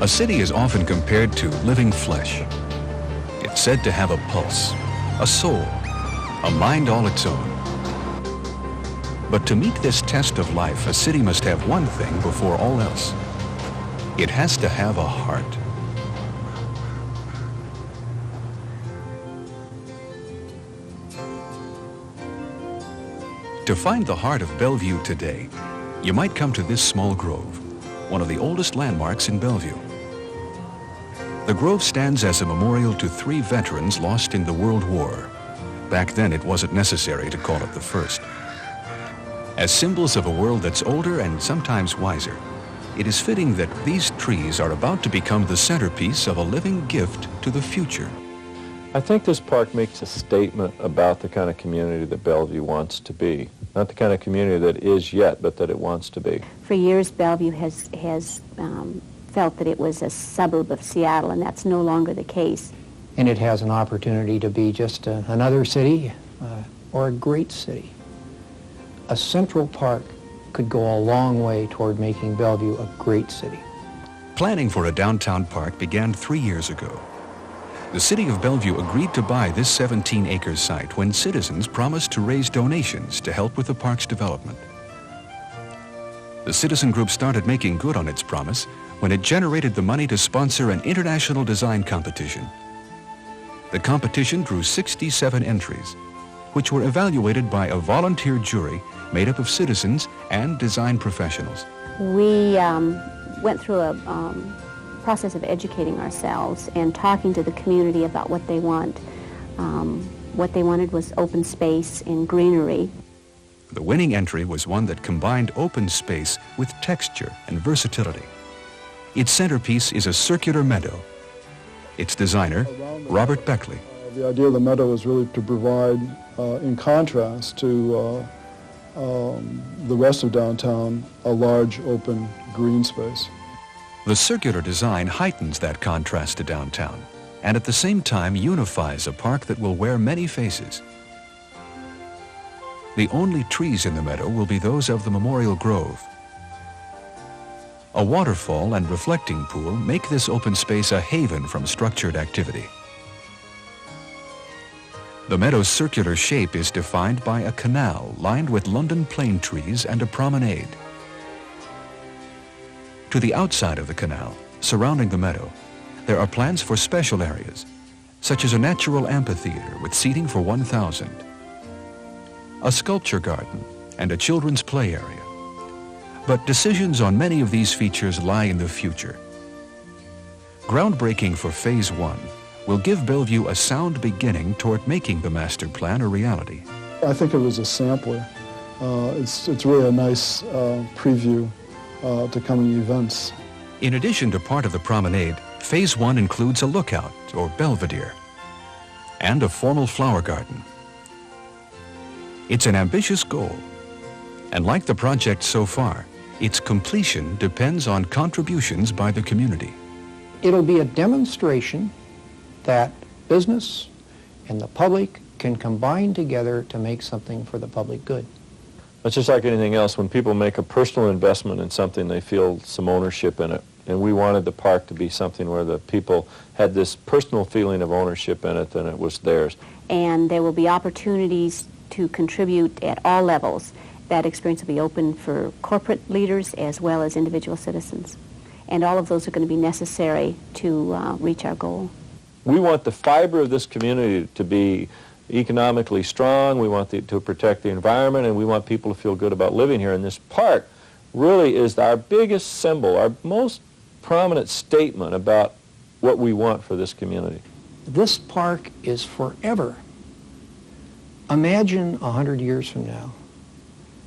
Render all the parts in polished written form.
A city is often compared to living flesh. It's said to have a pulse, a soul, a mind all its own. But to meet this test of life, a city must have one thing before all else. It has to have a heart. To find the heart of Bellevue today, you might come to this small grove, one of the oldest landmarks in Bellevue. The grove stands as a memorial to 3 veterans lost in the World War. Back then, it wasn't necessary to call it the first. As symbols of a world that's older and sometimes wiser, it is fitting that these trees are about to become the centerpiece of a living gift to the future. I think this park makes a statement about the kind of community that Bellevue wants to be. Not the kind of community that is yet, but that it wants to be. For years, Bellevue has felt that it was a suburb of Seattle, and that's no longer the case. And it has an opportunity to be just another city or a great city. A central park could go a long way toward making Bellevue a great city. Planning for a downtown park began 3 years ago. The city of Bellevue agreed to buy this 17-acre site when citizens promised to raise donations to help with the park's development. The citizen group started making good on its promise when it generated the money to sponsor an international design competition. The competition drew 67 entries, which were evaluated by a volunteer jury made up of citizens and design professionals. We went through a process of educating ourselves and talking to the community about what they want. What they wanted was open space and greenery. The winning entry was one that combined open space with texture and versatility. Its centerpiece is a circular meadow. Its designer, Robert Beckley. The idea of the meadow is really to provide, in contrast to the rest of downtown, a large open green space. The circular design heightens that contrast to downtown, and at the same time unifies a park that will wear many faces. The only trees in the meadow will be those of the Memorial Grove. A waterfall and reflecting pool make this open space a haven from structured activity. The meadow's circular shape is defined by a canal lined with London plane trees and a promenade. To the outside of the canal, surrounding the meadow, there are plans for special areas, such as a natural amphitheater with seating for 1,000, a sculpture garden, and a children's play area. But decisions on many of these features lie in the future. Groundbreaking for Phase 1 will give Bellevue a sound beginning toward making the master plan a reality. I think it was a sampler. It's really a nice preview to coming events. In addition to part of the promenade, Phase 1 includes a lookout, or belvedere, and a formal flower garden. It's an ambitious goal, and like the project so far, its completion depends on contributions by the community. It'll be a demonstration that business and the public can combine together to make something for the public good. It's just like anything else. When people make a personal investment in something, they feel some ownership in it. And we wanted the park to be something where the people had this personal feeling of ownership in it, and it was theirs. And there will be opportunities to contribute at all levels. That experience will be open for corporate leaders as well as individual citizens. And all of those are going to be necessary to reach our goal. We want the fiber of this community to be economically strong. We want to protect the environment, and we want people to feel good about living here. And this park really is our biggest symbol, our most prominent statement about what we want for this community. This park is forever. Imagine 100 years from now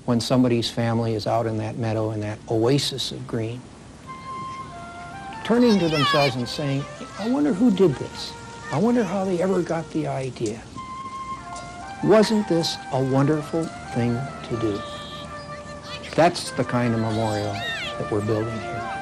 when somebody's family is out in that meadow in that oasis of green, turning to themselves and saying, I wonder who did this. I wonder how they ever got the idea. Wasn't this a wonderful thing to do? That's the kind of memorial that we're building here.